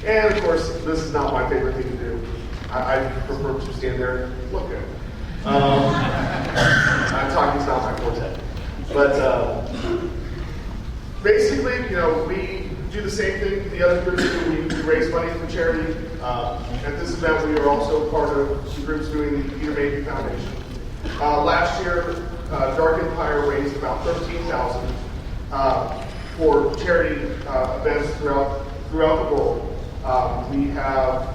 And of course, this is not my favorite thing to do. I prefer to stand there and look good. Talking's not my forte. But basically, we do the same thing the other groups do. We raise money for charity. At this event, we are also part of the groups doing the Peter Mayhew Foundation. Last year, Dark Empire raised about $13,000 for charity events throughout the world. We have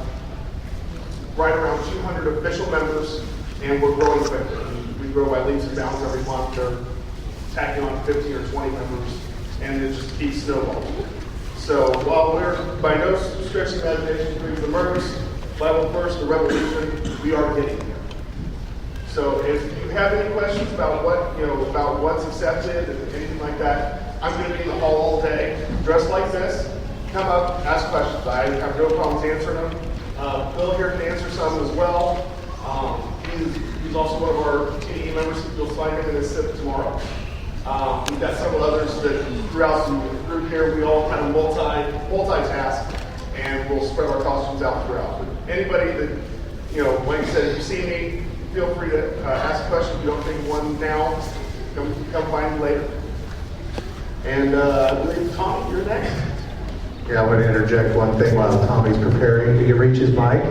right around 200 official members, and we're growing quickly. We grow by leaps and bounds every month. They're tacking on 15 or 20 members, and it just keeps snowballing. So while we're by no stretch of imagination through the Mercs, level first, the revolution, we are getting there. So if you have any questions about about what's accepted and anything like that, I'm going to be in the hall all day, dressed like this. Come up, ask questions. I have no problems answering them. Phil here can answer some as well. He's also one of our TDE members. You'll find him in his SIP tomorrow. We've got several others that throughout the group here, we all kind of multitask, and we'll spread our costumes out throughout. But anybody that, like I said, if you see me, feel free to ask a question. If you don't think of one now, come find me later. And I believe, Tom, you're next. Yeah, I'm going to interject one thing while Tommy's preparing to reach his mic.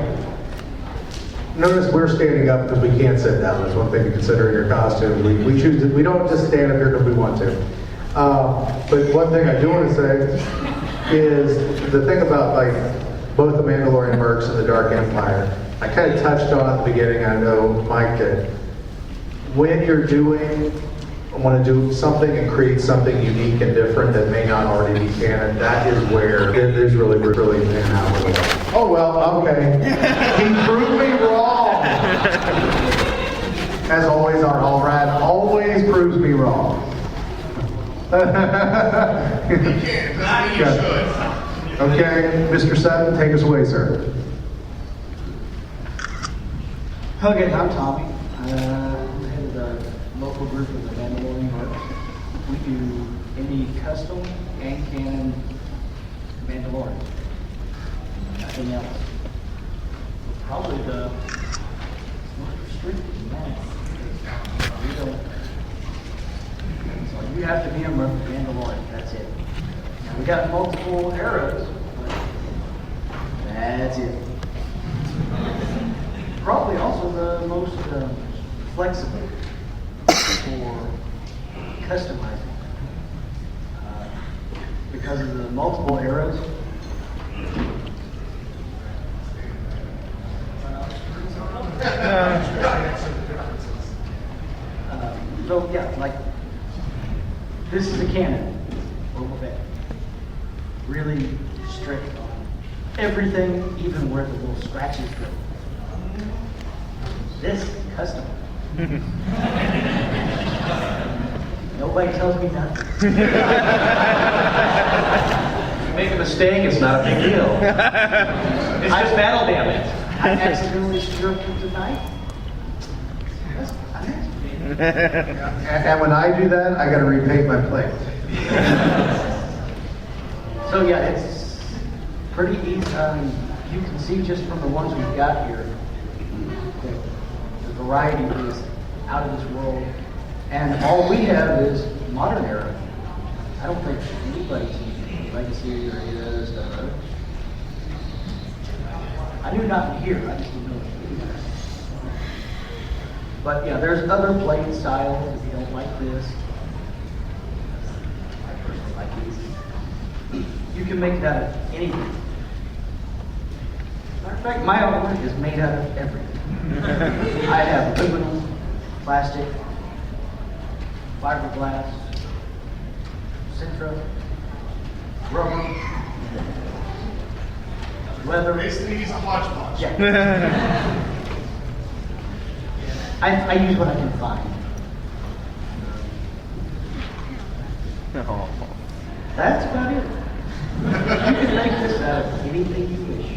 Notice we're standing up because we can't sit down. That's one thing to consider in your costume. We choose to, we don't just stand up here because we want to. But one thing I do want to say is the thing about both the Mandalorian Mercs and the Dark Empire. I kind of touched on at the beginning. I know Mike did. When you're want to do something and create something unique and different that may not already be canon, that is where it is really pan out. Oh well, okay. He proved me wrong. As always, our Allrad always proves me wrong. He can, not you should. Okay, Mr. Sutton, take us away, sir. Okay, I'm Tommy. I'm the head of the local group of the Mandalorian Mercs. We do any custom and canon Mandalorian. Nothing else. Probably the most restricted man. We don't. So you have to be a Mandalorian. That's it. Now we got multiple eras. But that's it. Probably also the most flexible for customizing because of the multiple eras. So yeah, like this is a canon. Boba Fett. Really strict on everything, even where the little scratches go. This is custom. Nobody tells me nothing. You make a mistake, it's not a big deal. It's just battle damage. I accidentally stripped him tonight. And when I do that, I got to repaint my plate. So yeah, it's pretty easy. You can see just from the ones we've got here, the variety is out of this world. And all we have is modern era. I don't think anybody's in legacy or any of that other stuff. I knew nothing here. I just didn't know it. But yeah, there's other blade styles if you don't like this. I personally like these. You can make it out of anything. Matter of fact, my armor is made out of everything. I have aluminum, plastic, fiberglass, Sintra, rubber, leather. Basically, he's a hodgepodge. Yeah. I use what I can find. That's about it. You can make this out of anything you wish,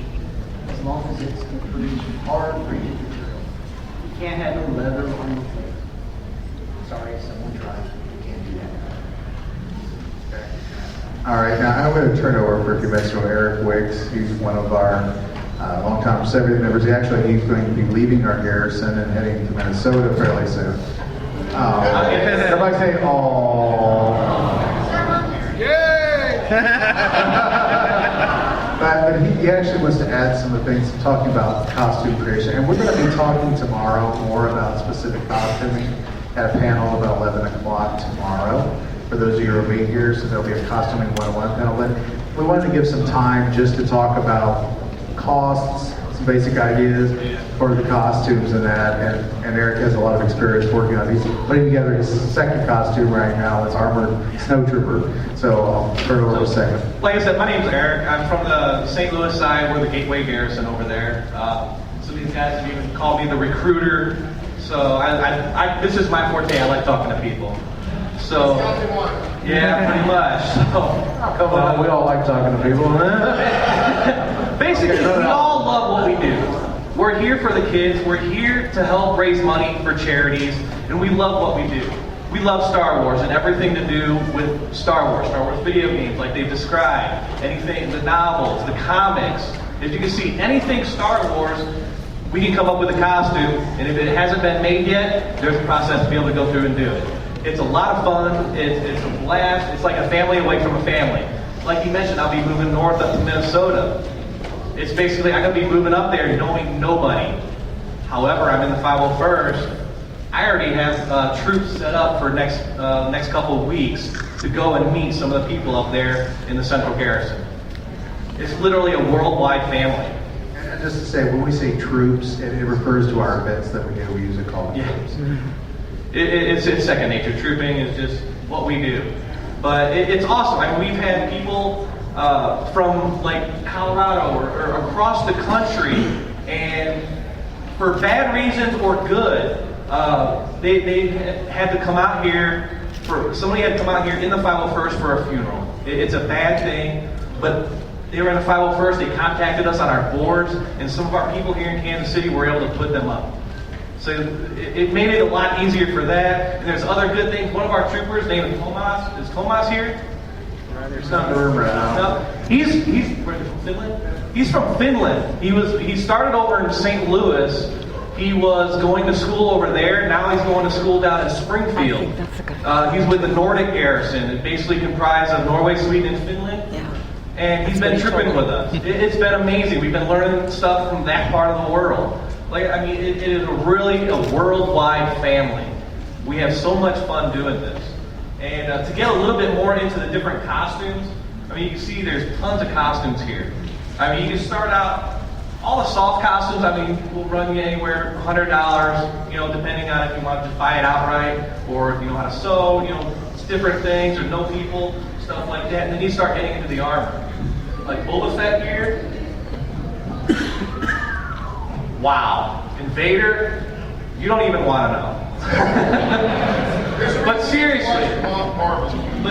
as long as it's a pretty hard, rigid material. You can't have no leather on your face. Sorry if someone tried. You can't do that. All right, now I'm going to turn it over for a few minutes to Eric Wicks. He's one of our longtime Seventh members. He's going to be leaving our garrison and heading to Minnesota fairly soon. Everybody say, "Aww." Yay! But he actually wants to add some of the things, talking about costume creation. And we're going to be talking tomorrow more about specific costuming at a panel about 11 o'clock tomorrow. For those of you who will be here, so there'll be a costuming 101 panel. But we wanted to give some time just to talk about costs, some basic ideas for the costumes and that. And Eric has a lot of experience working on these. He's putting together his second costume right now. It's Armored Snowtrooper. So I'll turn it over in a second. Like I said, my name's Eric. I'm from the St. Louis side. We're the Gateway Garrison over there. Some of these guys have even called me the recruiter. So this is my forte. I like talking to people. So yeah, pretty much. So come on, we all like talking to people. Basically, we all love what we do. We're here for the kids. We're here to help raise money for charities, and we love what we do. We love Star Wars and everything to do with Star Wars video games like they've described, anything, the novels, the comics. As you can see, anything Star Wars, we can come up with a costume, and if it hasn't been made yet, there's a process to be able to go through and do it. It's a lot of fun, it's a blast, it's like a family away from a family. Like you mentioned, I'll be moving north up to Minnesota. It's basically, I'm going to be moving up there knowing nobody. However, I'm in the 501st. I already have troops set up for next couple of weeks to go and meet some of the people up there in the Central Garrison. It's literally a worldwide family. And just to say, when we say troops, it refers to our events that we do. We use it called troops. It's second nature. Trooping is just what we do. But it's awesome. I mean, we've had people from like Colorado or across the country, and for bad reasons or good, they had to come out here somebody had to come out here in the 501st for a funeral. It's a bad thing, but they were in the 501st, they contacted us on our boards, and some of our people here in Kansas City were able to put them up. So it made it a lot easier for that. And there's other good things. One of our troopers named Tomas. Is Tomas here? There's not room right now. No. He's from Finland? He's from Finland. He started over in St. Louis. He was going to school over there. Now he's going to school down in Springfield. He's with the Nordic Garrison. It basically comprised of Norway, Sweden, and Finland. Yeah. And he's been tripping with us. It's been amazing. We've been learning stuff from that part of the world. Like, I mean, it is really a worldwide family. We have so much fun doing this. And to get a little bit more into the different costumes, I mean, you can see there's tons of costumes here. I mean, you can start out, all the soft costumes, I mean, will run you anywhere $100, you know, depending on if you want to buy it outright, or if you know how to sew, you know, it's different things, or know people, stuff like that. And then you start getting into the armor. Like Boba Fett here. Wow. And Vader, you don't even want to know. But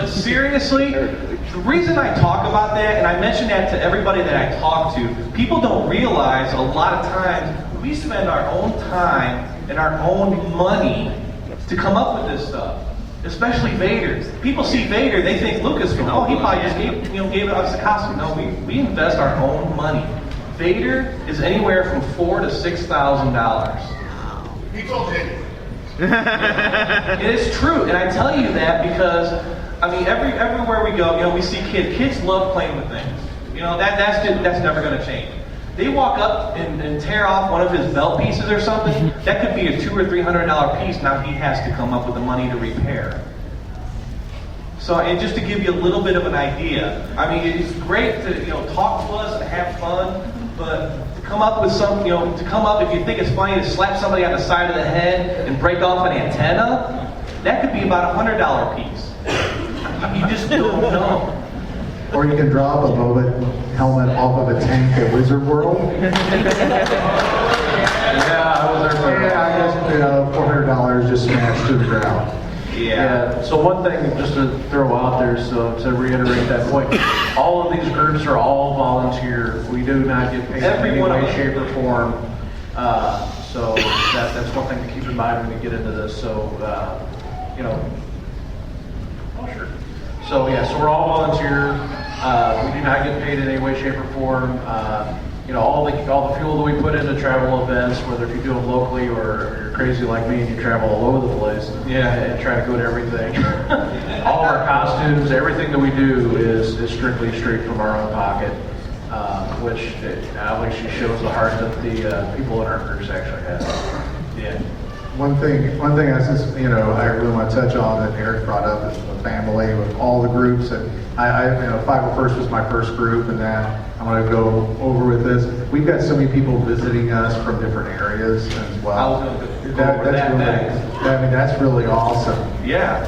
seriously, the reason I talk about that, and I mention that to everybody that I talk to, people don't realize a lot of times we spend our own time and our own money to come up with this stuff. Especially Vader. People see Vader, they think Lucasfilm, oh, he probably just gave us a costume. No, we invest our own money. Vader is anywhere from $4,000 to $6,000. He told Jake. It is true, and I tell you that because I mean everywhere we go, you know, we see kids. Kids love playing with things. You know, that's never going to change. They walk up and tear off one of his belt pieces or something. That could be a $200 or $300 piece. Now he has to come up with the money to repair. So, and just to give you a little bit of an idea, I mean, it's great to talk to us and have fun, but to come up with some, to come up, if you think it's funny to slap somebody on the side of the head and break off an antenna, that could be about a $100 piece. You just don't know. Or you can drop a Boba helmet off of a tank at Wizard World. I guess $400 just smashed to the ground. Yeah. So one thing, just to throw out there, so to reiterate that point, all of these groups are all volunteer. We do not get paid in any way, shape, or form. So that's one thing to keep in mind when we get into this. So, Oh, sure. So yeah, so we're all volunteer. We do not get paid in any way, shape, or form. You know, all the fuel that we put into travel events, whether if you do them locally or you're crazy like me and you travel all over the place, and try to go to everything. All of our costumes, everything that we do is strictly straight from our own pocket, which obviously shows the heart that the people in our groups actually have. Yeah. One thing I just, you know, I really want to touch on that Eric brought up is the family with all the groups. And I you know, 501st was my first group, and then I'm going to go over with this. We've got so many people visiting us from different areas as well. I was going to go over that next. I mean, that's really awesome. Yeah.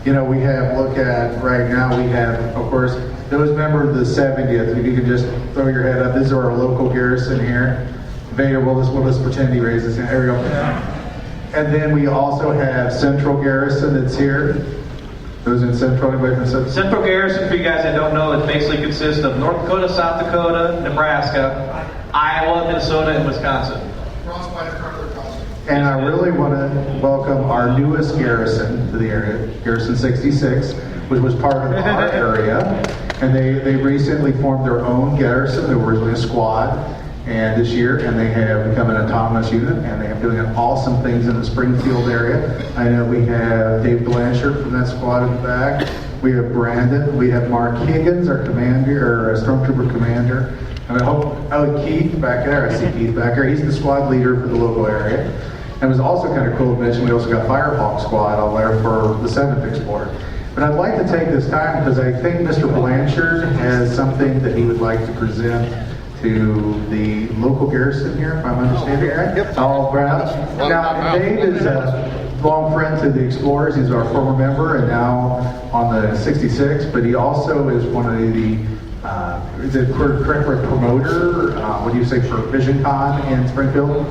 You know, we have, look at, right now, we have, of course, those members of the 70th, if you can just throw your head up, this is our local garrison here. Vader, we'll just pretend he raises his hand. There we go. Yeah. And then we also have Central Garrison that's here. Those in Central, anybody from Central? Central Garrison, for you guys that don't know, it basically consists of North Dakota, South Dakota, Nebraska, Iowa, Minnesota, and Wisconsin. And I really want to welcome our newest garrison to the area, Garrison 66, which was part of our area. And they recently formed their own garrison. They were originally a squad. And this year, and they have become an autonomous unit, and they are doing awesome things in the Springfield area. I know we have Dave Blanchard from that squad in the back. We have Brandon. We have Mark Higgins, our commander, or stormtrooper commander. And I hope, Keith back there. I see Keith back there. He's the squad leader for the local area. And it was also kind of cool to mention we also got Firehawk squad on there for the 7th Explorer. But I'd like to take this time because I think Mr. Blanchard has something that he would like to present to the local garrison here, if I'm understanding right. Yep. All proud. Now, Dave is a long friend to the Explorers. He's our former member and now on the 66, but he also is one of the, is it correct for promoter? What do you say for VisionCon in Springfield?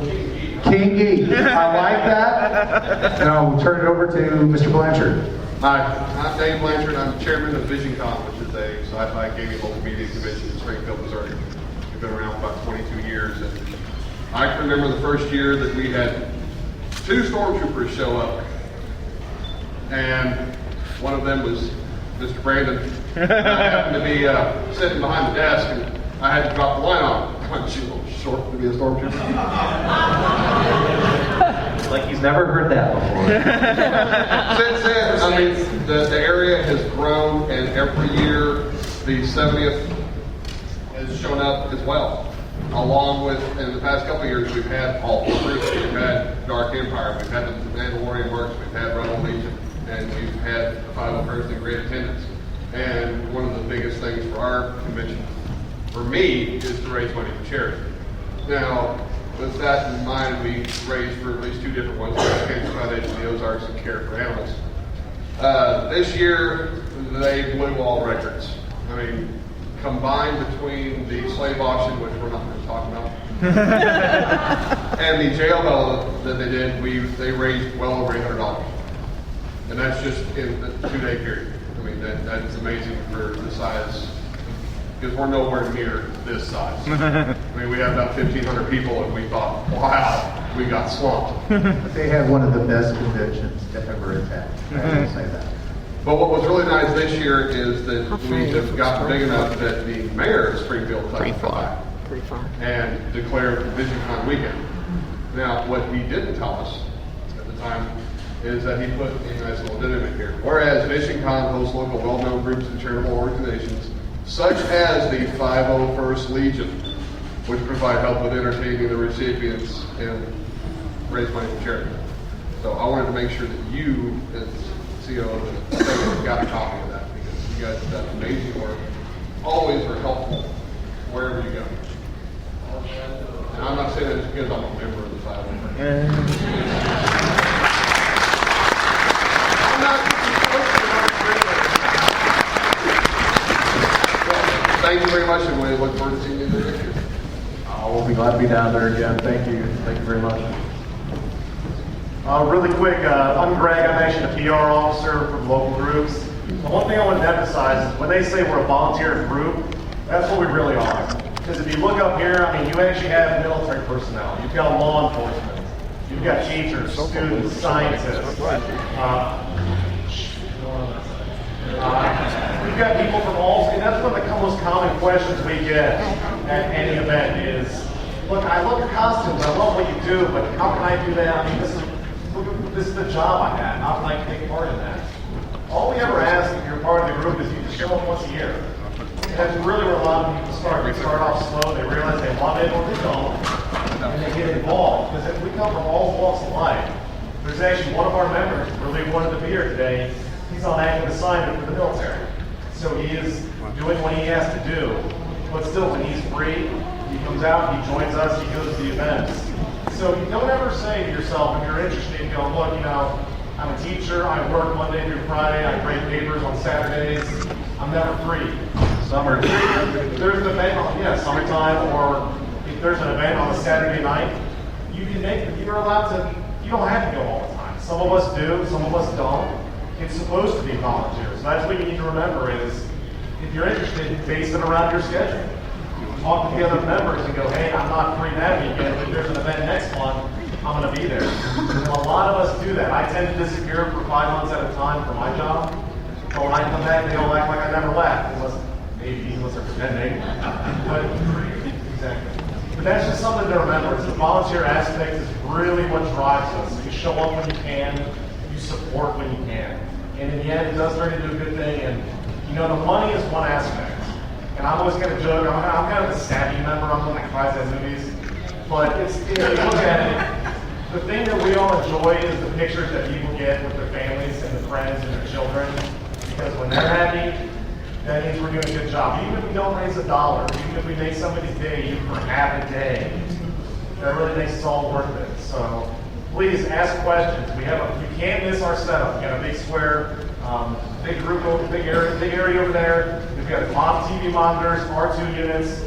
Kingy. I like that. And I'll turn it over to Mr. Blanchard. Hi, I'm Dave Blanchard. I'm chairman of VisionCon, which is a sci-fi gaming multimedia convention in Springfield, Missouri. We've been around for about 22 years, and I can remember the first year that we had 2 stormtroopers show up, and one of them was Mr. Brandon. And I happened to be sitting behind the desk, and I had to drop the line on him. I'm too short to be a stormtrooper. Like he's never heard that before. Since then, I mean, the area has grown, and every year the 70th has shown up as well. Along with, in the past couple of years, we've had all 4 groups. We've had Dark Empire, we've had the Mandalorian Mercs, we've had Rebel Legion, and we've had the 501st in great attendance. And one of the biggest things for our convention, for me, is to raise money for charity. Now, with that in mind, we raised for at least 2 different ones: the Cancer Foundation, the Ozarks, and Care for Animals. This year, they blew all records. I mean, combined between the slave auction, which we're not going to talk about, and the jail bail that they did, they raised well over $800. And that's just in the 2-day period. I mean, that's amazing for the size, because we're nowhere near this size. I mean, we have about 1,500 people, and we thought, wow, we got swamped. They had one of the best conventions to ever attend. I will say that. But what was really nice this year is that we have gotten big enough that the mayor of Springfield come back and declared VisionCon weekend. Now, what he didn't tell us at the time is that he put a nice little addendum in here. Whereas VisionCon hosts local well-known groups and charitable organizations, such as the 501st Legion, which provide help with entertaining the recipients and raise money for charity. So I wanted to make sure that you, as CEO of the state, got a copy of that, because you guys have done amazing work. Always are helpful wherever you go. And I'm not saying that just because I'm a member of the 501st. I'm not. Thank you very much, and we look forward to seeing you next year. We'll be glad to be down there again. Thank you. Thank you very much. Really quick, I'm Greg. I'm actually a PR officer for the local groups. So one thing I want to emphasize is when they say we're a volunteer group, that's what we really are. Because if you look up here, I mean, you actually have military personnel. You've got law enforcement. You've got teachers, students, scientists. We've got people from all, and that's one of the most common questions we get at any event is, look, I love your costumes, I love what you do, but how can I do that? I mean, this is the job I have. How can I take part in that? All we ever ask if you're part of the group is you just show up once a year. And that's really where a lot of people start. They start off slow, they realize they love it or they don't, and they get involved. Because we come from all walks of life. There's actually one of our members really wanted to be here today. He's on active assignment for the military. So he is doing what he has to do. But still, when he's free, he comes out, he joins us, he goes to the events. So you don't ever say to yourself, if you're interested, you go, look, I'm a teacher, I work Monday through Friday, I grade papers on Saturdays, I'm never free. Summer. There's an event on, summertime, or if there's an event on a Saturday night, you can make it, you're allowed to, you don't have to go all the time. Some of us do, some of us don't. It's supposed to be volunteers. That's what you need to remember is, if you're interested, base it around your schedule. Talk to the other members and go, hey, I'm not free that weekend, but if there's an event next month, I'm going to be there. And a lot of us do that. I tend to disappear for 5 months at a time for my job. But when I come back, they all act like I never left, unless they're pretending. But, exactly. But that's just something to remember. Is the volunteer aspect is really what drives us. You show up when you can, you support when you can. And in the end, it does turn into a good thing. And, the money is one aspect. And I'm always going to joke, I'm kind of the savvy member, I'm the one that cries at movies. But if you look at it, the thing that we all enjoy is the pictures that people get with their families and their friends and their children. Because when they're happy, that means we're doing a good job. Even if we don't raise $1, even if we make somebody's day even for half a day, that really makes it all worth it. So please ask questions. You can't miss our setup. We got a big square, big group, big area over there. We've got top TV monitors, R2 units.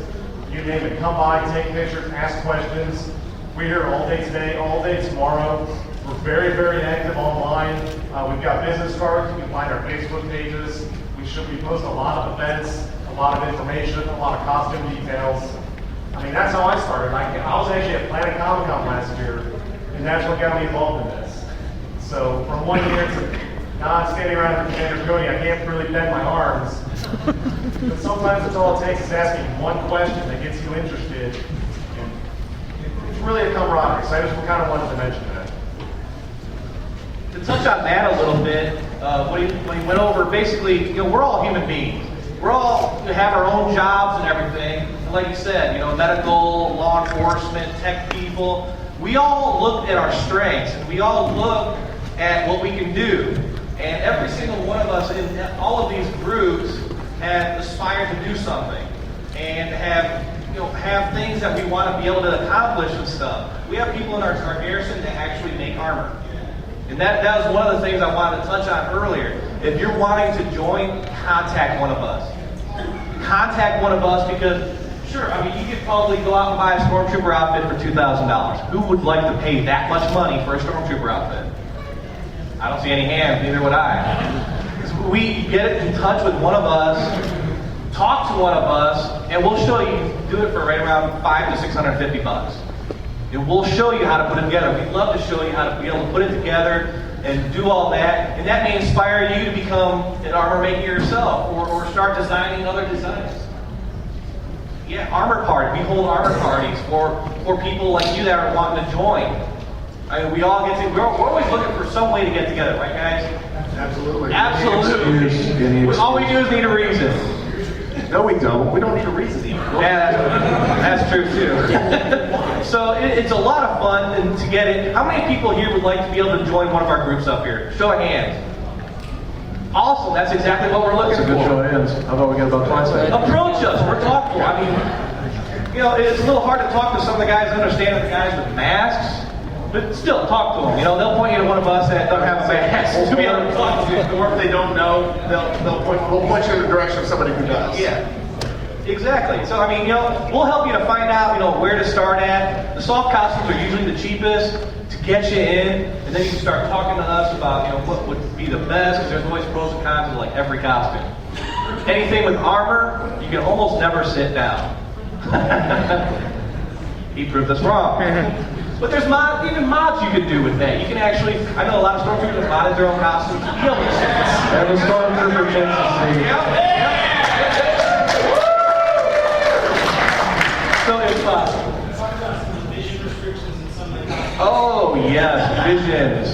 You name it. Come by, take pictures, ask questions. We're here all day today, all day tomorrow. We're very, very active online. We've got business cards. You can find our Facebook pages. We post a lot of events, a lot of information, a lot of costume details. I mean, that's how I started. I was actually at Planet Comicon last year, and that's what got me involved in this. So from 1 year to now I'm standing around in Commander Cody, I can't really bend my arms. But sometimes it's all it takes is asking one question that gets you interested. And it's really a camaraderie, so I just kind of wanted to mention that. To touch on that a little bit, when he went over, basically, we're all human beings. We have our own jobs and everything. And like you said, medical, law enforcement, tech people, we all look at our strengths and we all look at what we can do. And every single one of us in all of these groups have aspired to do something and have things that we want to be able to accomplish and stuff. We have people in our garrison that actually make armor. And that was one of the things I wanted to touch on earlier. If you're wanting to join, contact one of us. Contact one of us because, sure, you could probably go out and buy a Stormtrooper outfit for $2,000. Who would like to pay that much money for a Stormtrooper outfit? I don't see any hands, neither would I. We get in touch with one of us, talk to one of us, and we'll show you, do it for right around $500 to $650. And we'll show you how to put it together. We'd love to show you how to be able to put it together and do all that. And that may inspire you to become an armor maker yourself or start designing other designs. Yeah, armor parties. We hold armor parties for people like you that are wanting to join. We all get to, we're always looking for some way to get together, right guys? Absolutely. Absolutely. All we do is need a reason. No, we don't. We don't need a reason even. Yeah, that's true too. So it's a lot of fun to get it. How many people here would like to be able to join one of our groups up here? Show of hands. Awesome, that's exactly what we're looking That's a good for. show of hands. How about we get about twice that? Approach us, we're talking. It's a little hard to talk to some of the guys, understand the guys with masks, but still talk to them. They'll point you to one of us that don't have a mask to be able to talk to. Or if they don't know, we'll point you in the direction of somebody who does. Yeah. Exactly. So, we'll help you to find out, where to start at. The soft costumes are usually the cheapest to get you in, and then you can start talking to us about, what would be the best, because there's always pros and cons of, every costume. Anything with armor, you can almost never sit down. He proved us wrong. But there's even mods you can do with that. You can actually, I know a lot of stormtroopers have modded their own costumes to kill themselves. That was Stormtrooper Tennessee. So it's oh yes, visions.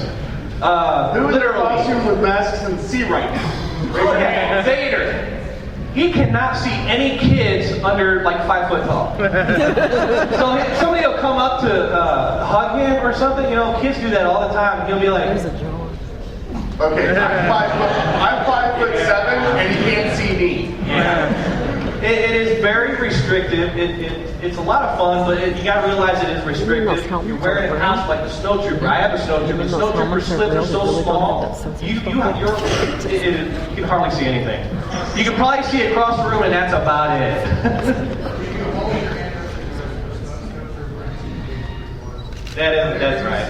Who in their Literally. costume with masks and see right now? Look at Vader. He cannot see any kids under like 5 foot tall. So somebody will come up to hug him or something. You know, kids do that all the time. And he'll be like, Okay, I'm 5'7" and he can't see me. yeah. It is very restrictive. It's a lot of fun, but you got to realize it is restrictive. You're wearing a costume like the snowtrooper. I have a snowtrooper. The snowtrooper slips are so small. You can hardly see anything. You can probably see across the room, and that's about it. That's right.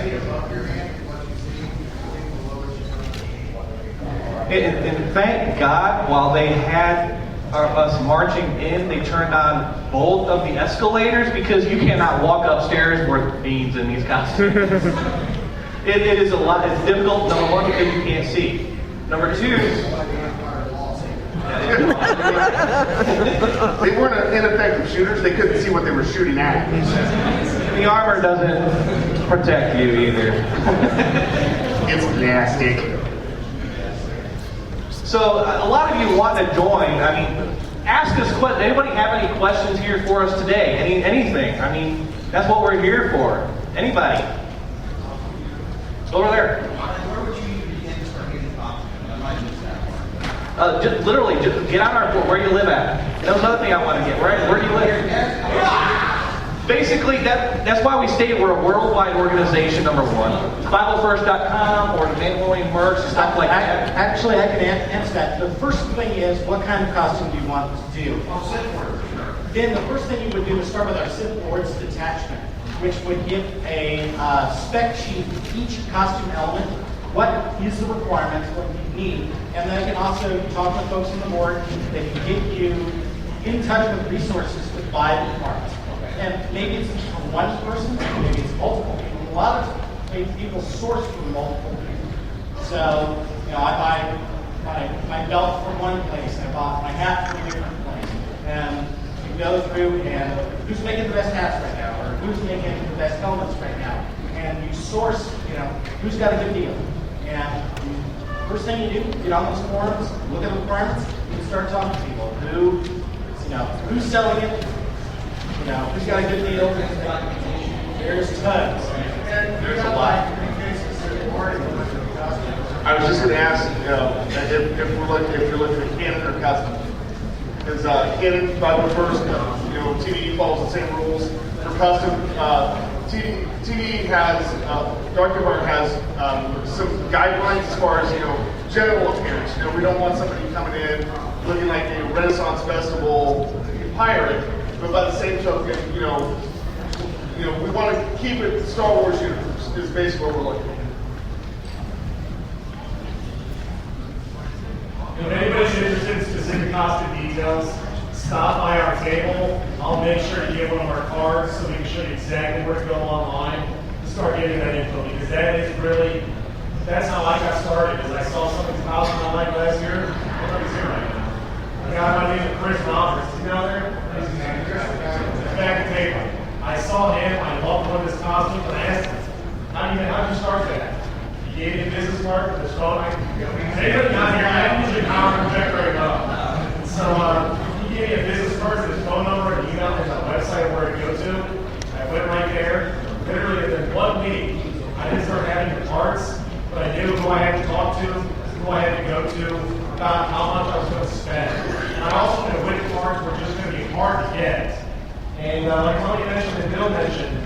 And thank God, while they had us marching in, they turned on both of the escalators because you cannot walk upstairs worth beans in these costumes. It is a lot. It's difficult. Number one, because you can't see. Number two, They weren't ineffective shooters. They couldn't see what they were shooting at. the armor doesn't protect you either. It's nasty. So a lot of you want to join. I mean, ask us questions. Anybody have any questions here for us today? Anything? I mean, that's what we're here for. Anybody? Over there. Where would you begin to start getting costumes? I might miss that. Just literally, just get on our board. Where you live at? That was another thing I want to get. Where do you live? Basically, that's why we stated we're a worldwide organization, number one. BibleFirst.com or the Mandalorian Mercs and stuff like that. Actually, I can answer that. The first thing is, what kind of costume do you want to do? Then the first thing you would do is start with our Sith Lords detachment, which would give a spec sheet for each costume element. What is the requirements, what you need, and then I can also talk with folks on the board that can get you in touch with resources to buy the parts. And maybe it's from one person, maybe it's multiple people. A lot of people source from multiple people. So, you know, I buy my belt from one place, I bought my hat from a different place. And you go through and who's making the best hats right now, or who's making the best helmets right now. And you source, you know, who's got a good deal. And first thing you do, get on those forums, look at the requirements, and start talking to people. Who's selling it? You know, who's got a good deal? There's tons. There's a lot. I was just going to ask, if you're looking at canon or custom. Because canon, Bible First, TD follows the same rules. For custom, TD has, Dark Empire has some guidelines as far as, general appearance. We don't want somebody coming in looking like a Renaissance Festival pirate. But by the same token, we want to keep it Star Wars universe is basically what we're looking at. If anybody's interested in specific costume details, stop by our table. I'll make sure to get one of our cards so we can show you exactly where to go online to start getting that info, because that's how I got started, is I saw something's costume I liked last year. Nobody's here right now. A guy by the name of Chris Roberts, is he down there? Back at table. I saw him, I loved one of his costumes, and I asked him, how did you start that? He gave me a business card with his phone. Anybody not here, I usually power project right now. So he gave me a business card with his phone number and email and a website where to go to. I went right there. Literally within 1 week, I didn't start having the parts, but I knew who I had to talk to, who I had to go to, about how much I was going to spend. And I also knew which parts were just going to be hard to get. And like Tony mentioned and Bill mentioned,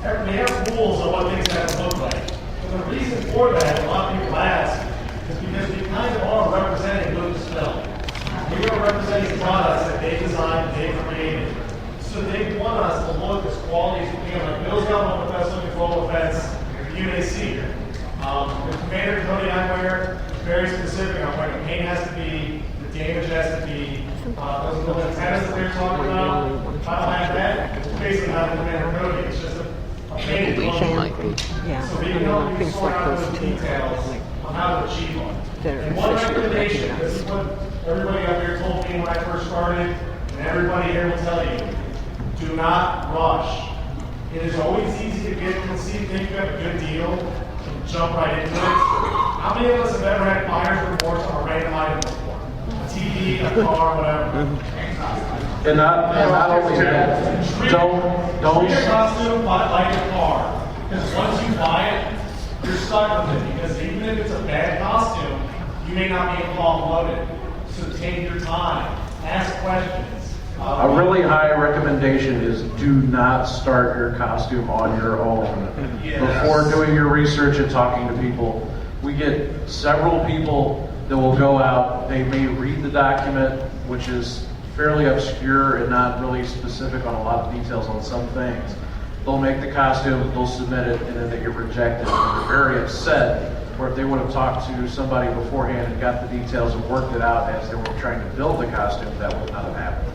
they have rules on what things have to look like. And the reason for that, a lot of people ask, is because we kind of are representing Lucasfilm. We are representing products that they designed, they created. So they want us to look as quality as we can. Like Bill's got one of the best looking full effects UAC. The Commander Cody I wear is very specific on what the paint has to be, the damage has to be. Those little antennas that they were talking about, if I don't have that, it's basically not a Commander Cody. It's just a painted information. Yeah, So I they mean, help you things sort like out those those too. details Like, on how to achieve them. they're And one officially recommendation recognized. is what everybody up here told me when I first started, and everybody here will tell you, do not rush. It is always easy to get to see, think you have a good deal, and jump right into it. How many of us have ever had buyer's remorse on a random item before? A TV, a car, whatever. And not only that, don't, Treat a costume like a car. Because once you buy it, you're stuck with it. Because even if it's a bad costume, you may not be able to offload it. So take your time. Ask questions. a really high recommendation is do not start your costume on your own. Before doing your research and talking to people. We get several people that will go out, they may read the document, which is fairly obscure and not really specific on a lot of details on some things. They'll make the costume, they'll submit it, and then they get rejected. And they're very upset, or if they would have talked to somebody beforehand and got the details and worked it out as they were trying to build the costume, that would not have happened.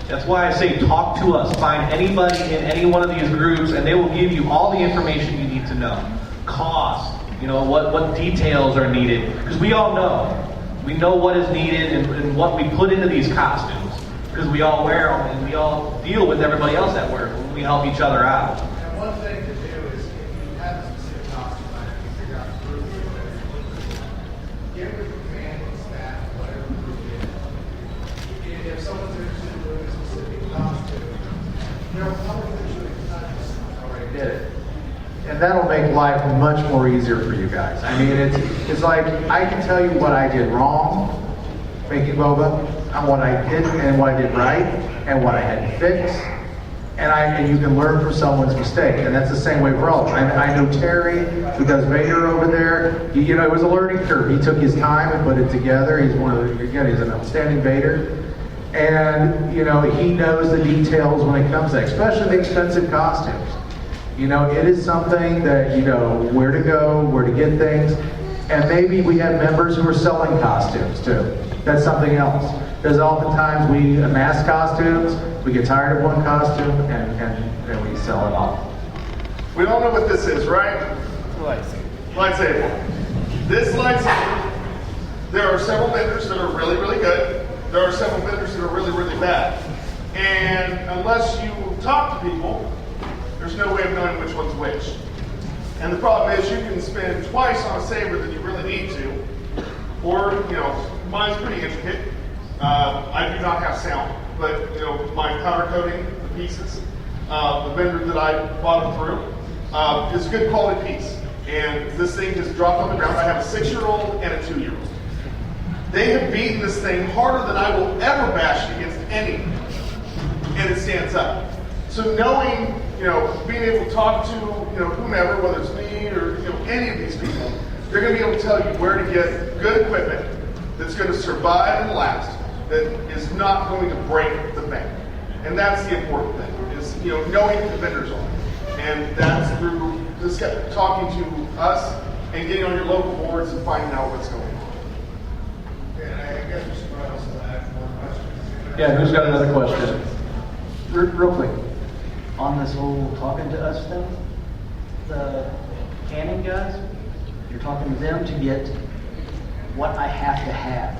That's why I say talk to us. Find anybody in any one of these groups, and they will give you all the information you need to know. Cost, what details are needed, because we all know. We know what is needed and what we put into these costumes, because we all wear them and we all deal with everybody else that wears them. We help each other out. And one thing to do is, if you have a specific costume, you figure out the group you're with. Get with your commanding staff, whatever group it is. If someone's interested in doing a specific costume, probably should have already did it. And that'll make life much more easier for you guys. I mean, it's like, I can tell you what I did wrong making boba, and what I did, and what I did right, and what I had to fix. And you can learn from someone's mistake, and that's the same way for all. I know Terry, who does Vader over there. It was a learning curve. He took his time and put it together. He's he's an outstanding Vader. And, he knows the details when it comes to that, especially the expensive costumes. It is something that, where to go, where to get things. And maybe we have members who are selling costumes too. That's something else. Because oftentimes we amass costumes, we get tired of one costume, and we sell it off. We all know what this is, right? Lightsaber. This lightsaber, there are several vendors that are really, really good. There are several vendors that are really, really bad. And unless you talk to people, there's no way of knowing which one's which. And the problem is you can spend twice on a saber than you really need to. Or, mine's pretty intricate. I do not have sound, but, my powder coating, the pieces, the vendor that I bought them through, is a good quality piece. And this thing just dropped on the ground. I have a 6-year-old and a 2-year-old. They have beaten this thing harder than I will ever bash it against any. And it stands up. So knowing, being able to talk to, whomever, whether it's me or, any of these people, they're going to be able to tell you where to get good equipment that's going to survive and last, that is not going to break the bank. And that's the important thing, is, knowing who the vendors are. And that's through this, talking to us and getting on your local boards and finding out what's going on. And I guess we should also add more questions. Yeah, who's got another question? Real quick, on this whole talking to us thing, the canning guys, you're talking to them to get what I have to have.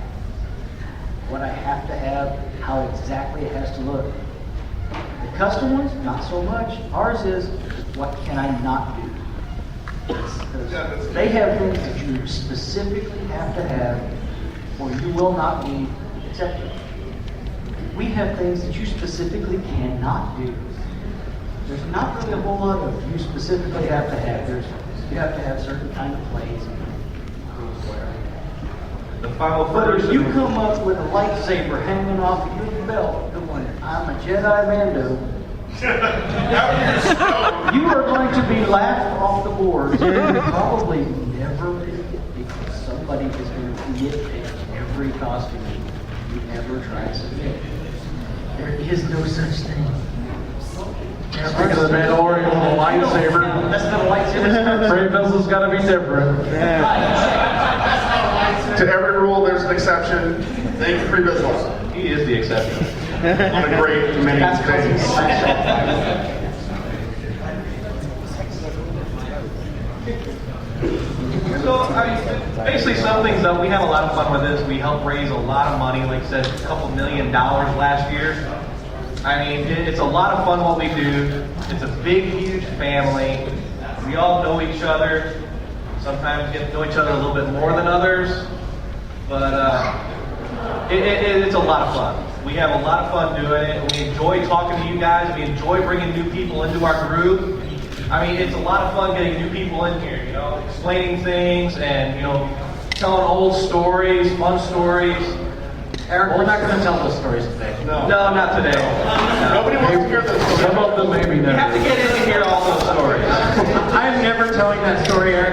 What I have to have, how exactly it has to look. The custom ones, not so much. Ours is, what can I not do? Because they have things that you specifically have to have, or you will not be accepted. We have things that you specifically cannot do. There's not really a whole lot of you specifically have to have. You have to have certain kind of plates. The final But if version. you come up with a lightsaber hanging off your belt going, I'm a Jedi Mando, you are going to be laughed off the boards. You probably never make it because somebody is going to nitpick every costume you ever try to submit. There is no such thing. Speaking of the Mandalorian with a lightsaber, That's not a lightsaber. Free Vessels got to be different. To every rule, there's an exception. Thank you, Free Business. He is the exception. On a great many things. So, I mean, basically some things though, we have a lot of fun with this. We help raise a lot of money, like I said, a couple $1 million last year. I mean, it's a lot of fun what we do. It's a big, huge family. We all know each other. Sometimes get to know each other a little bit more than others. But it's a lot of fun. We have a lot of fun doing it. We enjoy talking to you guys. We enjoy bringing new people into our group. I mean, it's a lot of fun getting new people in here, you know, explaining things and, you know, telling old stories, fun stories. Eric, we're not going to tell those stories today. No, not today. No. Nobody wants to hear those stories. Some of them maybe You never. have to get in to hear all those stories. I'm never telling that story, Eric.